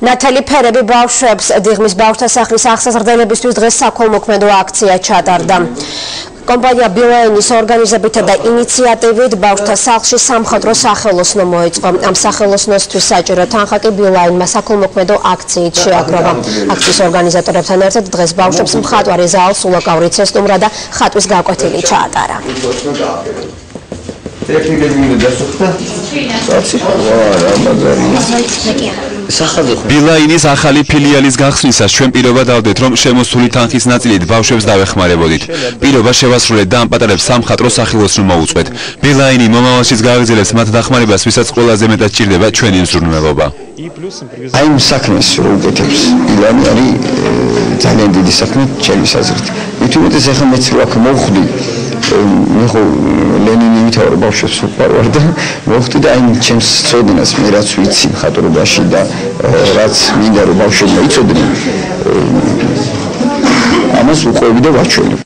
ნათელი ფერები ბავშვებს დიღმის ბავშვთა სახლის აღსაზრდელებისთვის დღეს საქველმოქმედო აქცია ჩატარდა. კომპანია ბილაინის ორგანიზებითა და ინიციატივით ბავშვთა სახლში სამხატვრო სახელოსნო მოეწყო. ამ სახელოსნოსთვის საჭირო თანხა კი ბილაინმა საქველმოქმედო აქციით შეაგროვა. აქციის ორგანიზატორებთან ერთად დღეს ბავშვებს მხატვარი ზაალ სულაკავრიცეს სტუმრა და ხატვის გაკვეთილი ჩაატარა. ბილაინის ახალი ფილიალის გახსნისას ჩვენ პირობა დავდეთ, რომ შემოსული თანხის ნაწილით ბავშვებს დავეხმარებოდით. პირობა შევასრულეთ და ამ პატარებს სამხატვრო სახელოსნო მოუწყვეთ. ბილაინი მომავალშიც გააგრძელებს მათ დახმარებას, ვისაც ყველაზე მეტად სჭირდება ჩვენი მზრუნველობა. აი ამ საქმეს რო უკეთებს ბილაინი არის ძალიან დიდი საქმე ჩემი აზრით. მithumetes ახლა მეც რო აქ მოვხვდი მე ხო ლენინი მითავარ ბავშვებს ვარ და მოვხვდი და აი ჩემს წოდნას მე რაც ვიცი მხატვრობაში და რაც მინდა რომ ბავშვებმა იცოდნენ ამას უყვები და ვაჩვენებ.